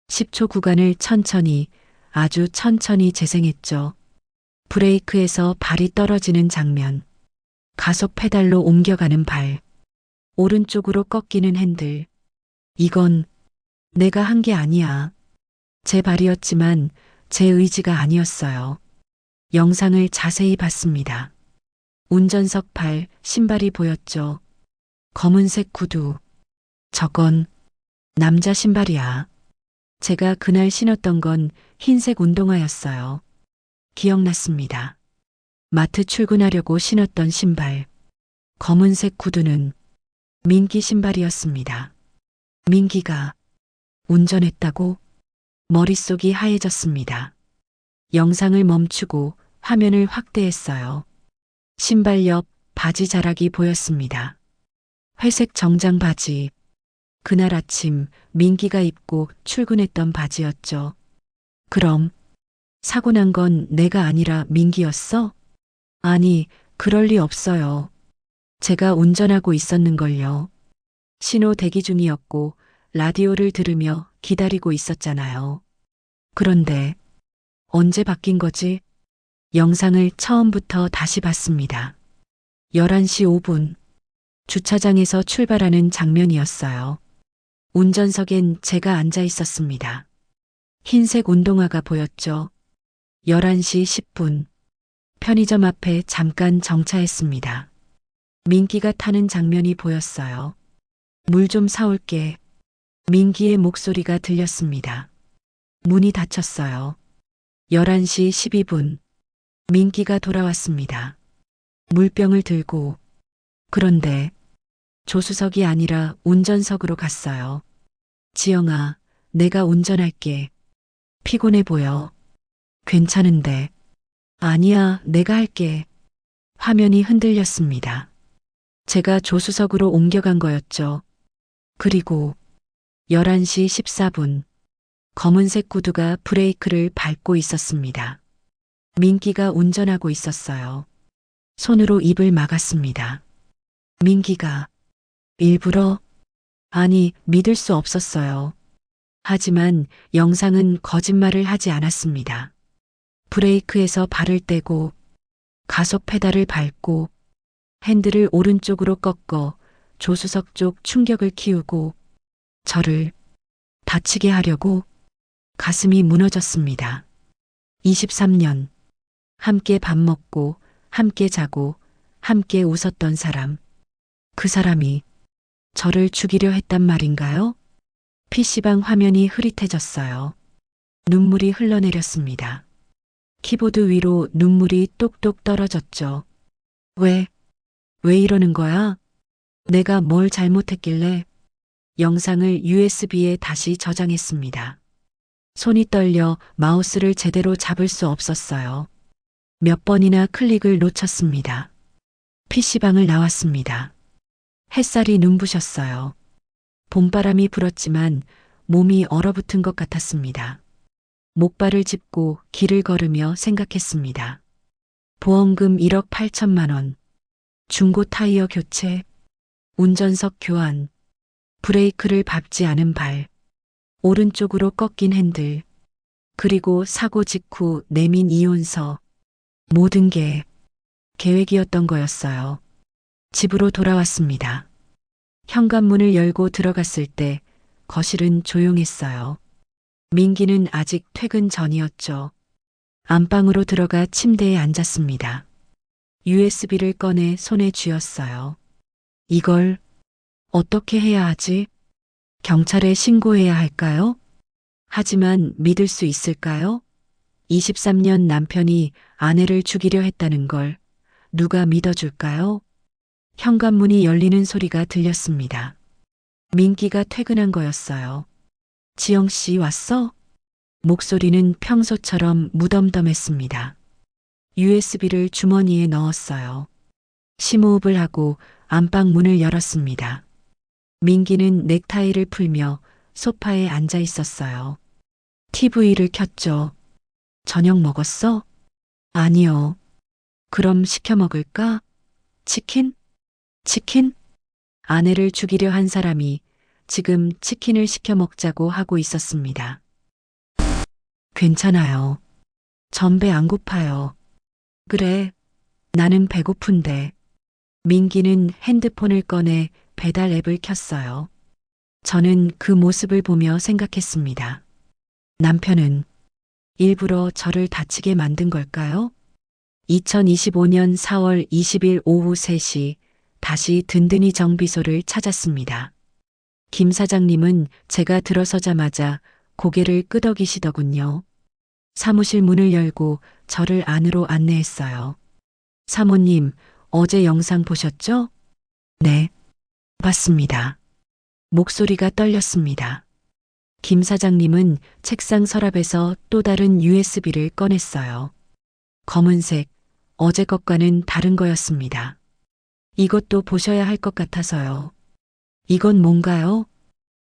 10초 구간을 천천히, 아주 천천히 재생했죠. 브레이크에서 발이 떨어지는 장면. 가속 페달로 옮겨가는 발. 오른쪽으로 꺾이는 핸들. 이건 내가 한 게 아니야. 제 발이었지만 제 의지가 아니었어요. 영상을 자세히 봤습니다. 운전석 발, 신발이 보였죠. 검은색 구두. 저건 남자 신발이야. 제가 그날 신었던 건 흰색 운동화였어요. 기억났습니다. 마트 출근하려고 신었던 신발. 검은색 구두는 민기 신발이었습니다. 민기가 운전했다고? 머릿속이 하얘졌습니다. 영상을 멈추고 화면을 확대했어요. 신발 옆 바지 자락이 보였습니다. 회색 정장 바지. 그날 아침 민기가 입고 출근했던 바지였죠. 그럼 사고 난 건 내가 아니라 민기였어? 아니, 그럴 리 없어요. 제가 운전하고 있었는걸요. 신호 대기 중이었고 라디오를 들으며 기다리고 있었잖아요. 그런데 언제 바뀐 거지? 영상을 처음부터 다시 봤습니다. 11시 5분. 주차장에서 출발하는 장면이었어요. 운전석엔 제가 앉아 있었습니다. 흰색 운동화가 보였죠. 11시 10분. 편의점 앞에 잠깐 정차했습니다. 민기가 타는 장면이 보였어요. 물 좀 사올게. 민기의 목소리가 들렸습니다. 문이 닫혔어요. 11시 12분. 민기가 돌아왔습니다. 물병을 들고. 그런데 조수석이 아니라 운전석으로 갔어요. 지영아, 내가 운전할게. 피곤해 보여. 괜찮은데. 아니야, 내가 할게. 화면이 흔들렸습니다. 제가 조수석으로 옮겨간 거였죠. 그리고 11시 14분. 검은색 구두가 브레이크를 밟고 있었습니다. 민기가 운전하고 있었어요. 손으로 입을 막았습니다. 민기가 일부러? 아니, 믿을 수 없었어요. 하지만 영상은 거짓말을 하지 않았습니다. 브레이크에서 발을 떼고 가속 페달을 밟고 핸들을 오른쪽으로 꺾어 조수석 쪽 충격을 키우고 저를 다치게 하려고. 가슴이 무너졌습니다. 23년. 함께 밥 먹고 함께 자고 함께 웃었던 사람. 그 사람이 저를 죽이려 했단 말인가요? PC방 화면이 흐릿해졌어요. 눈물이 흘러내렸습니다. 키보드 위로 눈물이 똑똑 떨어졌죠. 왜 이러는 거야? 내가 뭘 잘못했길래? 영상을 USB에 다시 저장했습니다. 손이 떨려 마우스를 제대로 잡을 수 없었어요. 몇 번이나 클릭을 놓쳤습니다. PC방을 나왔습니다. 햇살이 눈부셨어요. 봄바람이 불었지만 몸이 얼어붙은 것 같았습니다. 목발을 짚고 길을 걸으며 생각했습니다. 보험금 1억 8천만 원. 중고 타이어 교체. 운전석 교환. 브레이크를 밟지 않은 발. 오른쪽으로 꺾인 핸들. 그리고 사고 직후 내민 이혼서. 모든 게 계획이었던 거였어요. 집으로 돌아왔습니다. 현관문을 열고 들어갔을 때 거실은 조용했어요. 민기는 아직 퇴근 전이었죠. 안방으로 들어가 침대에 앉았습니다. USB를 꺼내 손에 쥐었어요. 이걸 어떻게 해야 하지? 경찰에 신고해야 할까요? 하지만 믿을 수 있을까요? 23년 남편이 아내를 죽이려 했다는 걸 누가 믿어줄까요? 현관문이 열리는 소리가 들렸습니다. 민기가 퇴근한 거였어요. 지영 씨 왔어? 목소리는 평소처럼 무덤덤했습니다. USB를 주머니에 넣었어요. 심호흡을 하고 안방 문을 열었습니다. 민기는 넥타이를 풀며 소파에 앉아 있었어요. TV를 켰죠. 저녁 먹었어? 아니요. 그럼 시켜 먹을까? 치킨? 치킨? 아내를 죽이려 한 사람이 지금 치킨을 시켜 먹자고 하고 있었습니다. 괜찮아요. 전 배 안 고파요. 그래. 나는 배고픈데. 민기는 핸드폰을 꺼내 배달 앱을 켰어요. 저는 그 모습을 보며 생각했습니다. 남편은 일부러 저를 다치게 만든 걸까요? 2025년 4월 20일 오후 3시 다시 든든히 정비소를 찾았습니다. 김 사장님은 제가 들어서자마자 고개를 끄덕이시더군요. 사무실 문을 열고 저를 안으로 안내했어요. 사모님, 어제 영상 보셨죠? 네, 봤습니다. 목소리가 떨렸습니다. 김 사장님은 책상 서랍에서 또 다른 USB를 꺼냈어요. 검은색, 어제 것과는 다른 거였습니다. 이것도 보셔야 할 것 같아서요. 이건 뭔가요?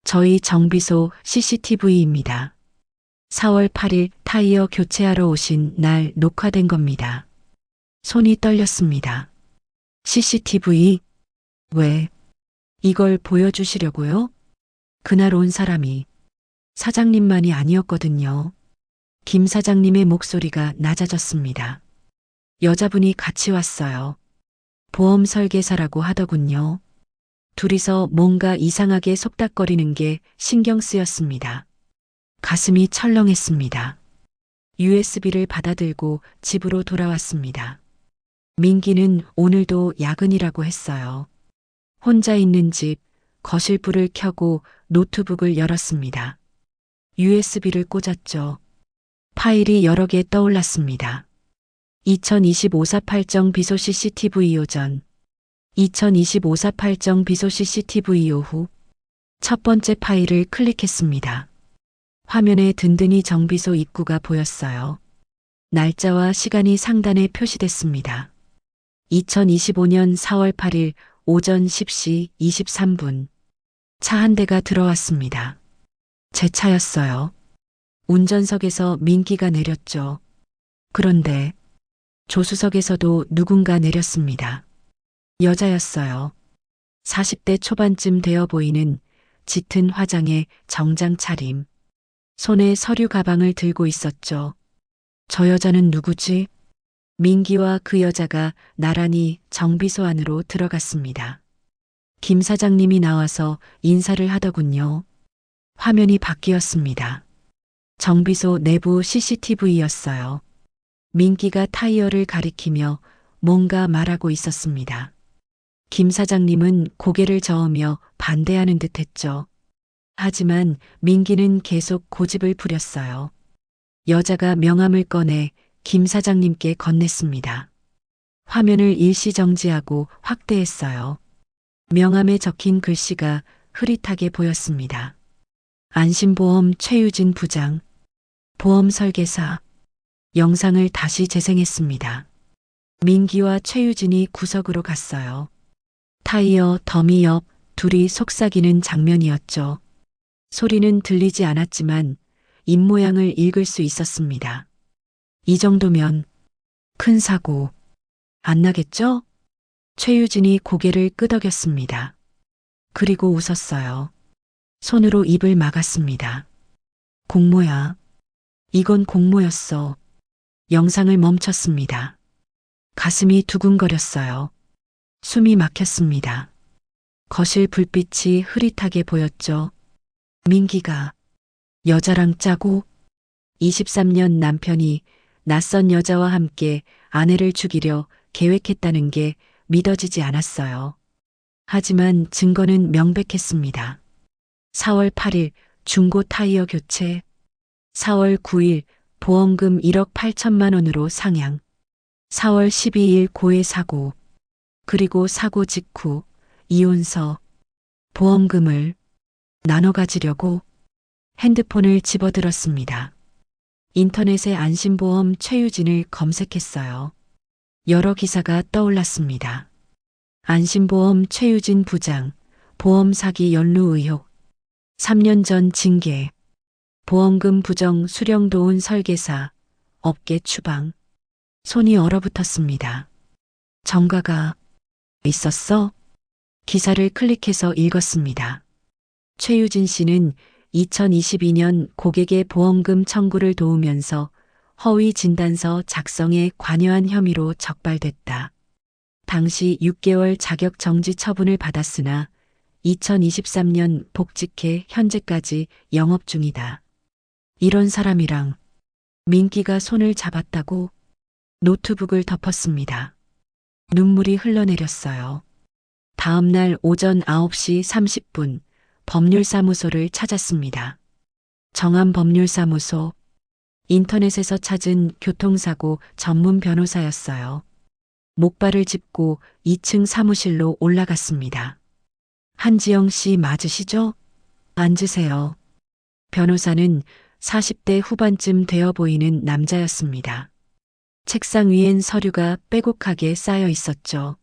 저희 정비소 CCTV입니다. 4월 8일 타이어 교체하러 오신 날 녹화된 겁니다. 손이 떨렸습니다. CCTV? 왜? 이걸 보여주시려고요? 그날 온 사람이 사장님만이 아니었거든요. 김 사장님의 목소리가 낮아졌습니다. 여자분이 같이 왔어요. 보험 설계사라고 하더군요. 둘이서 뭔가 이상하게 속닥거리는 게 신경 쓰였습니다. 가슴이 철렁했습니다. USB를 받아들고 집으로 돌아왔습니다. 민기는 오늘도 야근이라고 했어요. 혼자 있는 집, 거실 불을 켜고 노트북을 열었습니다. USB를 꽂았죠. 파일이 여러 개 떠올랐습니다. 2025-48정 비소 CCTV 오전, 2025-48정 비소 CCTV 오후. 첫 번째 파일을 클릭했습니다. 화면에 든든히 정비소 입구가 보였어요. 날짜와 시간이 상단에 표시됐습니다. 2025년 4월 8일 오전 10시 23분. 차 한 대가 들어왔습니다. 제 차였어요. 운전석에서 민기가 내렸죠. 그런데 조수석에서도 누군가 내렸습니다. 여자였어요. 40대 초반쯤 되어 보이는 짙은 화장에 정장 차림. 손에 서류 가방을 들고 있었죠. 저 여자는 누구지? 민기와 그 여자가 나란히 정비소 안으로 들어갔습니다. 김 사장님이 나와서 인사를 하더군요. 화면이 바뀌었습니다. 정비소 내부 CCTV였어요. 민기가 타이어를 가리키며 뭔가 말하고 있었습니다. 김 사장님은 고개를 저으며 반대하는 듯 했죠. 하지만 민기는 계속 고집을 부렸어요. 여자가 명함을 꺼내 김 사장님께 건넸습니다. 화면을 일시 정지하고 확대했어요. 명함에 적힌 글씨가 흐릿하게 보였습니다. 안심보험 최유진 부장, 보험 설계사. 영상을 다시 재생했습니다. 민기와 최유진이 구석으로 갔어요. 타이어 더미 옆 둘이 속삭이는 장면이었죠. 소리는 들리지 않았지만 입모양을 읽을 수 있었습니다. 이 정도면 큰 사고 안 나겠죠? 최유진이 고개를 끄덕였습니다. 그리고 웃었어요. 손으로 입을 막았습니다. 공모야. 이건 공모였어. 영상을 멈췄습니다. 가슴이 두근거렸어요. 숨이 막혔습니다. 거실 불빛이 흐릿하게 보였죠. 민기가 여자랑 짜고 23년 남편이 낯선 여자와 함께 아내를 죽이려 계획했다는 게 믿어지지 않았어요. 하지만 증거는 명백했습니다. 4월 8일 중고 타이어 교체, 4월 9일 보험금 1억 8천만 원으로 상향. 4월 12일 고해 사고. 그리고 사고 직후 이혼서, 보험금을 나눠 가지려고 핸드폰을 집어들었습니다. 인터넷에 안심보험 최유진을 검색했어요. 여러 기사가 떠올랐습니다. 안심보험 최유진 부장, 보험 사기 연루 의혹, 3년 전 징계, 보험금 부정 수령 도운 설계사, 업계 추방. 손이 얼어붙었습니다. 정가가 있었어? 기사를 클릭해서 읽었습니다. 최유진 씨는 2022년 고객의 보험금 청구를 도우면서 허위 진단서 작성에 관여한 혐의로 적발됐다. 당시 6개월 자격 정지 처분을 받았으나 2023년 복직해 현재까지 영업 중이다. 이런 사람이랑 민기가 손을 잡았다고 노트북을 덮었습니다. 눈물이 흘러내렸어요. 다음 날 오전 9시 30분 법률사무소를 찾았습니다. 정암법률사무소. 인터넷에서 찾은 교통사고 전문 변호사였어요. 목발을 짚고 2층 사무실로 올라갔습니다. 한지영 씨 맞으시죠? 앉으세요. 변호사는 40대 후반쯤 되어 보이는 남자였습니다. 책상 위엔 서류가 빼곡하게 쌓여 있었죠.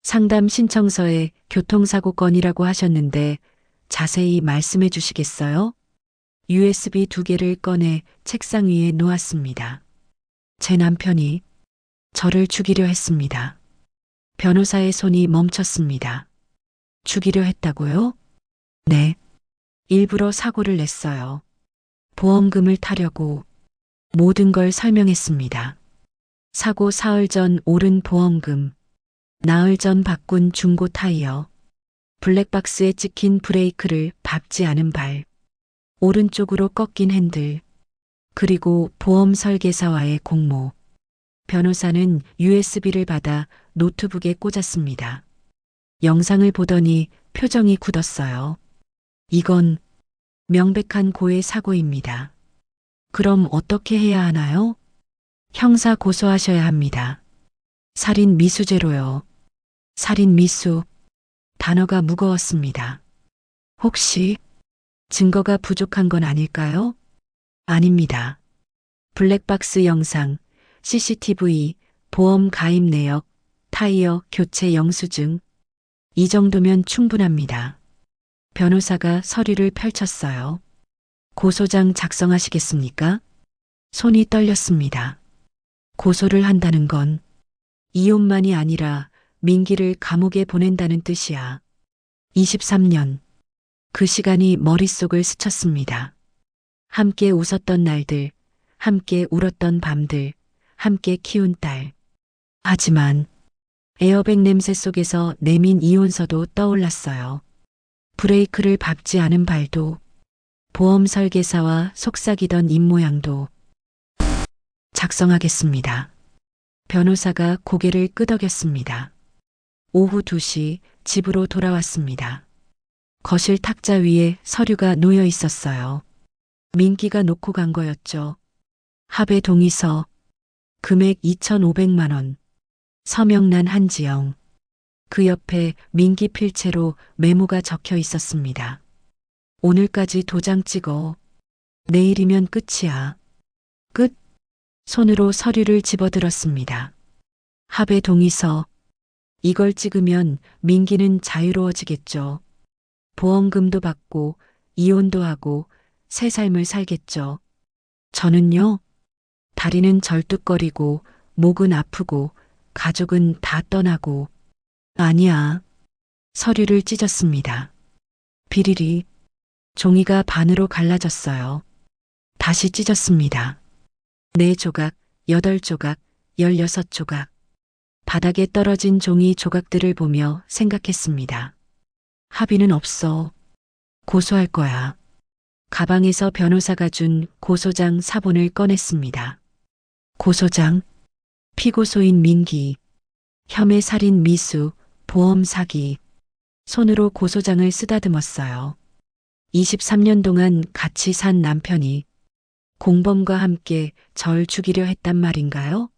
상담 신청서에 교통사고 건이라고 하셨는데 자세히 말씀해 주시겠어요? USB 2개를 꺼내 책상 위에 놓았습니다. 제 남편이 저를 죽이려 했습니다. 변호사의 손이 멈췄습니다. 죽이려 했다고요? 네. 일부러 사고를 냈어요. 보험금을 타려고 모든 걸 설명했습니다. 사고 사흘 전 오른 보험금, 나흘 전 바꾼 중고 타이어, 블랙박스에 찍힌 브레이크를 밟지 않은 발, 오른쪽으로 꺾인 핸들, 그리고 보험 설계사와의 공모. 변호사는 USB를 받아 노트북에 꽂았습니다. 영상을 보더니 표정이 굳었어요. 이건 명백한 고의 사고입니다. 그럼 어떻게 해야 하나요? 형사 고소하셔야 합니다. 살인 미수죄로요. 살인 미수. 단어가 무거웠습니다. 혹시 증거가 부족한 건 아닐까요? 아닙니다. 블랙박스 영상, CCTV, 보험 가입 내역, 타이어 교체 영수증. 이 정도면 충분합니다. 변호사가 서류를 펼쳤어요. 고소장 작성하시겠습니까? 손이 떨렸습니다. 고소를 한다는 건 이혼만이 아니라 민기를 감옥에 보낸다는 뜻이야. 23년. 그 시간이 머릿속을 스쳤습니다. 함께 웃었던 날들, 함께 울었던 밤들, 함께 키운 딸. 하지만 에어백 냄새 속에서 내민 이혼서도 떠올랐어요. 브레이크를 밟지 않은 발도, 보험 설계사와 속삭이던 입모양도. 작성하겠습니다. 변호사가 고개를 끄덕였습니다. 오후 2시 집으로 돌아왔습니다. 거실 탁자 위에 서류가 놓여 있었어요. 민기가 놓고 간 거였죠. 합의 동의서, 금액 2,500만 원, 서명란 한지영. 그 옆에 민기 필체로 메모가 적혀 있었습니다. 오늘까지 도장 찍어. 내일이면 끝이야. 끝. 손으로 서류를 집어들었습니다. 합의 동의서. 이걸 찍으면 민기는 자유로워지겠죠. 보험금도 받고 이혼도 하고 새 삶을 살겠죠. 저는요. 다리는 절뚝거리고 목은 아프고 가족은 다 떠나고. 아니야. 서류를 찢었습니다. 비리리. 종이가 반으로 갈라졌어요. 다시 찢었습니다. 4조각, 8조각, 16조각. 바닥에 떨어진 종이 조각들을 보며 생각했습니다. 합의는 없어. 고소할 거야. 가방에서 변호사가 준 고소장 사본을 꺼냈습니다. 고소장. 피고소인 민기. 혐의 살인 미수, 보험 사기. 손으로 고소장을 쓰다듬었어요. 23년 동안 같이 산 남편이 공범과 함께 절 죽이려 했단 말인가요?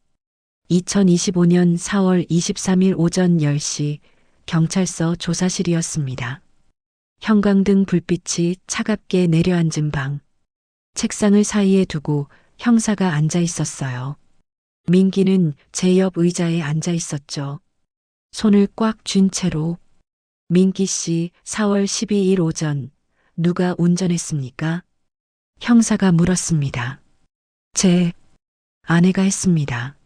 2025년 4월 23일 오전 10시 경찰서 조사실이었습니다. 형광등 불빛이 차갑게 내려앉은 방. 책상을 사이에 두고 형사가 앉아 있었어요. 민기는 제 옆 의자에 앉아 있었죠. 손을 꽉 쥔 채로. 민기 씨, 4월 12일 오전 누가 운전했습니까? 형사가 물었습니다. 제 아내가 했습니다.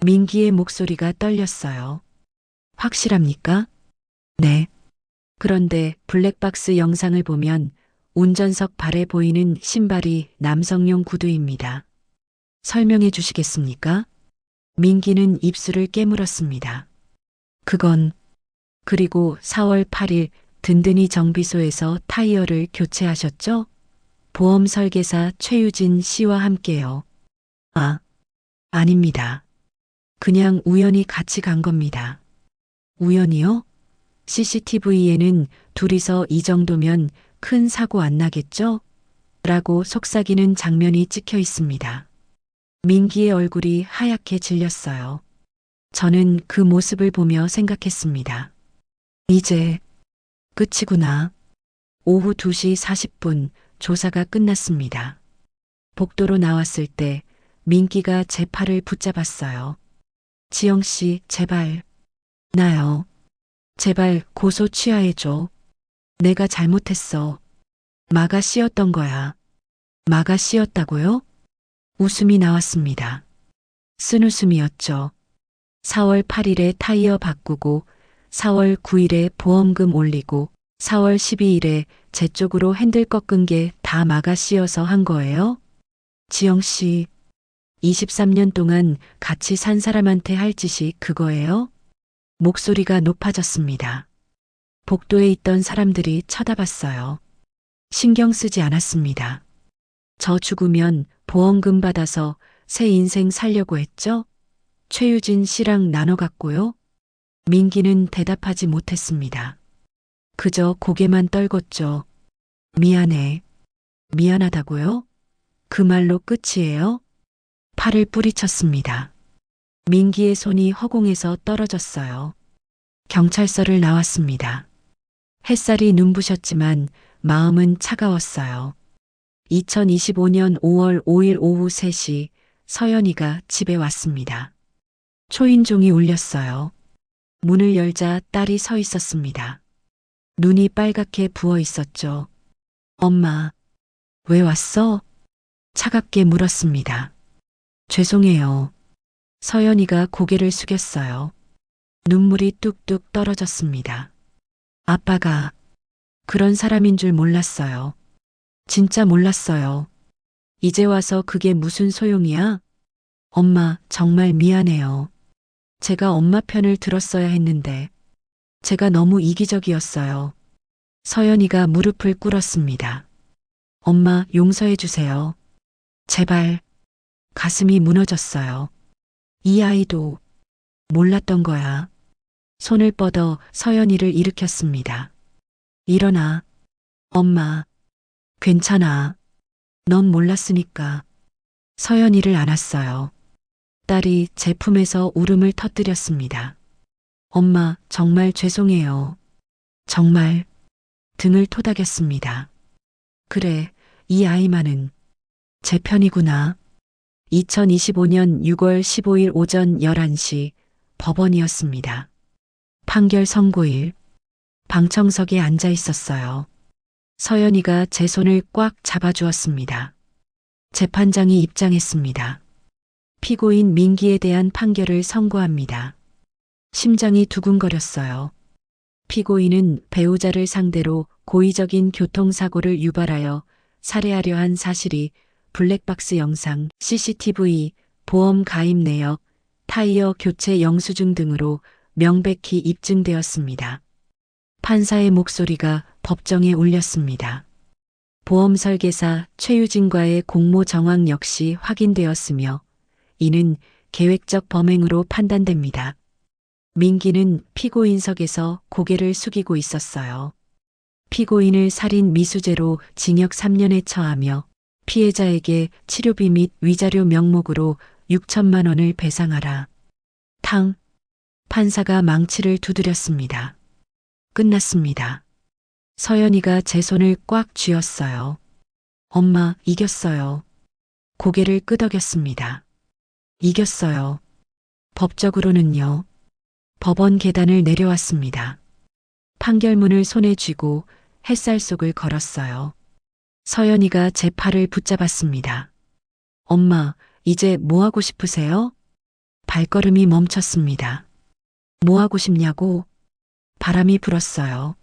민기의 목소리가 떨렸어요. 확실합니까? 네. 그런데 블랙박스 영상을 보면 운전석 발에 보이는 신발이 남성용 구두입니다. 설명해 주시겠습니까? 민기는 입술을 깨물었습니다. 그건 그리고 4월 8일 든든히 정비소에서 타이어를 교체하셨죠? 보험 설계사 최유진 씨와 함께요. 아, 아닙니다. 그냥 우연히 같이 간 겁니다. 우연히요? CCTV에는 둘이서 이 정도면 큰 사고 안 나겠죠? 라고 속삭이는 장면이 찍혀 있습니다. 민기의 얼굴이 하얗게 질렸어요. 저는 그 모습을 보며 생각했습니다. 이제 끝이구나. 오후 2시 40분 조사가 끝났습니다. 복도로 나왔을 때 민기가 제 팔을 붙잡았어요. 지영 씨, 제발. 나요. 제발 고소 취하해줘. 내가 잘못했어. 마가 씌었던 거야. 마가 씌었다고요? 웃음이 나왔습니다. 쓴웃음이었죠. 4월 8일에 타이어 바꾸고 4월 9일에 보험금 올리고 4월 12일에 제 쪽으로 핸들 꺾은 게 다 마가 씌어서 한 거예요? 지영 씨, 23년 동안 같이 산 사람한테 할 짓이 그거예요? 목소리가 높아졌습니다. 복도에 있던 사람들이 쳐다봤어요. 신경 쓰지 않았습니다. 저 죽으면 보험금 받아서 새 인생 살려고 했죠? 최유진 씨랑 나눠 갔고요. 민기는 대답하지 못했습니다. 그저 고개만 떨궜죠. 미안해. 미안하다고요? 그 말로 끝이에요? 팔을 뿌리쳤습니다. 민기의 손이 허공에서 떨어졌어요. 경찰서를 나왔습니다. 햇살이 눈부셨지만 마음은 차가웠어요. 2025년 5월 5일 오후 3시 서연이가 집에 왔습니다. 초인종이 울렸어요. 문을 열자 딸이 서 있었습니다. 눈이 빨갛게 부어 있었죠. 엄마, 왜 왔어? 차갑게 물었습니다. 죄송해요. 서연이가 고개를 숙였어요. 눈물이 뚝뚝 떨어졌습니다. 아빠가 그런 사람인 줄 몰랐어요. 진짜 몰랐어요. 이제 와서 그게 무슨 소용이야? 엄마, 정말 미안해요. 제가 엄마 편을 들었어야 했는데, 제가 너무 이기적이었어요. 서연이가 무릎을 꿇었습니다. 엄마, 용서해 주세요. 제발. 가슴이 무너졌어요. 이 아이도 몰랐던 거야. 손을 뻗어 서연이를 일으켰습니다. 일어나. 엄마. 괜찮아. 넌 몰랐으니까. 서연이를 안았어요. 딸이 제 품에서 울음을 터뜨렸습니다. 엄마, 정말 죄송해요. 정말. 등을 토닥였습니다. 그래, 이 아이만은 제 편이구나. 2025년 6월 15일 오전 11시 법원이었습니다. 판결 선고일. 방청석에 앉아 있었어요. 서연이가 제 손을 꽉 잡아주었습니다. 재판장이 입장했습니다. 피고인 민기에 대한 판결을 선고합니다. 심장이 두근거렸어요. 피고인은 배우자를 상대로 고의적인 교통사고를 유발하여 살해하려 한 사실이 블랙박스 영상, CCTV, 보험 가입 내역, 타이어 교체 영수증 등으로 명백히 입증되었습니다. 판사의 목소리가 법정에 울렸습니다. 보험 설계사 최유진과의 공모 정황 역시 확인되었으며 이는 계획적 범행으로 판단됩니다. 민기는 피고인석에서 고개를 숙이고 있었어요. 피고인을 살인 미수죄로 징역 3년에 처하며 피해자에게 치료비 및 위자료 명목으로 6천만 원을 배상하라. 탕. 판사가 망치를 두드렸습니다. 끝났습니다. 서연이가 제 손을 꽉 쥐었어요. 엄마, 이겼어요. 고개를 끄덕였습니다. 이겼어요. 법적으로는요. 법원 계단을 내려왔습니다. 판결문을 손에 쥐고 햇살 속을 걸었어요. 서연이가 제 팔을 붙잡았습니다. 엄마, 이제 뭐 하고 싶으세요? 발걸음이 멈췄습니다. 뭐 하고 싶냐고? 바람이 불었어요.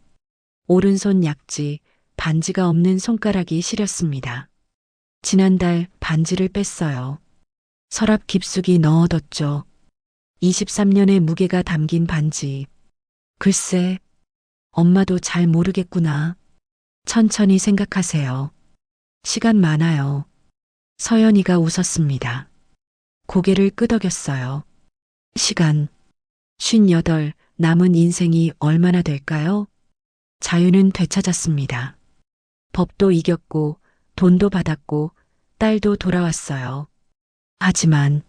오른손 약지, 반지가 없는 손가락이 시렸습니다. 지난달 반지를 뺐어요. 서랍 깊숙이 넣어뒀죠. 23년의 무게가 담긴 반지. 글쎄, 엄마도 잘 모르겠구나. 천천히 생각하세요. 시간 많아요. 서연이가 웃었습니다. 고개를 끄덕였어요. 시간. 58, 남은 인생이 얼마나 될까요? 자유는 되찾았습니다. 법도 이겼고, 돈도 받았고, 딸도 돌아왔어요. 하지만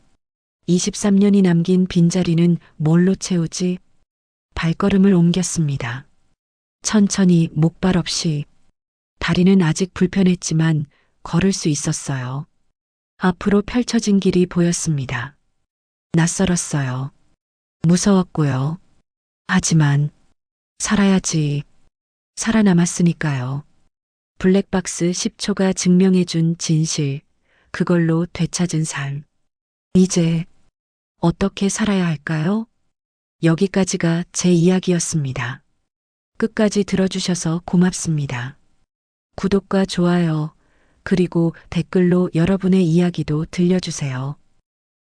23년이 남긴 빈자리는 뭘로 채우지? 발걸음을 옮겼습니다. 천천히 목발 없이. 다리는 아직 불편했지만 걸을 수 있었어요. 앞으로 펼쳐진 길이 보였습니다. 낯설었어요. 무서웠고요. 하지만 살아야지. 살아남았으니까요. 블랙박스 10초가 증명해준 진실, 그걸로 되찾은 삶. 이제 어떻게 살아야 할까요? 여기까지가 제 이야기였습니다. 끝까지 들어주셔서 고맙습니다. 구독과 좋아요, 그리고 댓글로 여러분의 이야기도 들려주세요.